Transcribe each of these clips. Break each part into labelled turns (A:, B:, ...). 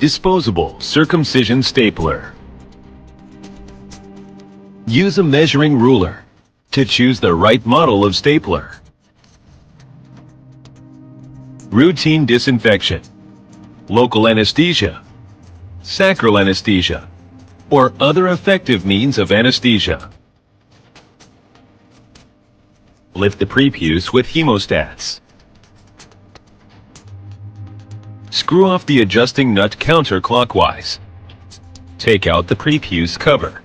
A: Disposable circumcision stapler. Use a measuring ruler to choose the right model of stapler. Routine disinfection, local anesthesia, sacral anesthesia, or other effective means of anesthesia. Lift the prepuce with hemostats. Screw off the adjusting nut counterclockwise. Take out the prepuce cover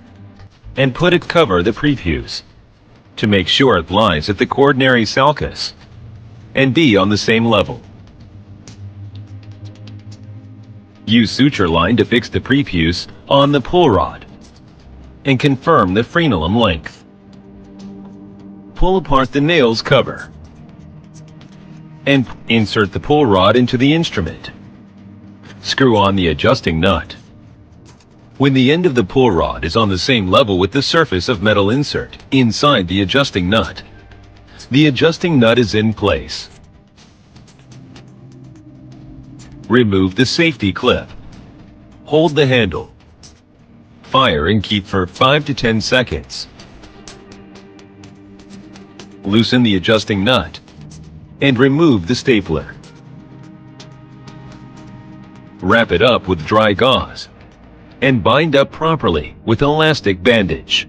A: and cover the prepuce to make sure it lies at the quaternary sulcus and be on the same level. Use suture line to fix the prepuce on the pull rod and confirm the frenulum length. Pull apart the nails cover and insert the pull rod into the instrument. Screw on the adjusting nut. When the end of the pull rod is on the same level with the surface of metal insert inside the adjusting nut is in place. Remove the safety clip. Hold the handle. Fire and keep for 5 to 10 seconds. Loosen the adjusting nut and remove the stapler. Wrap it up with dry gauze and bind up properly with elastic bandage.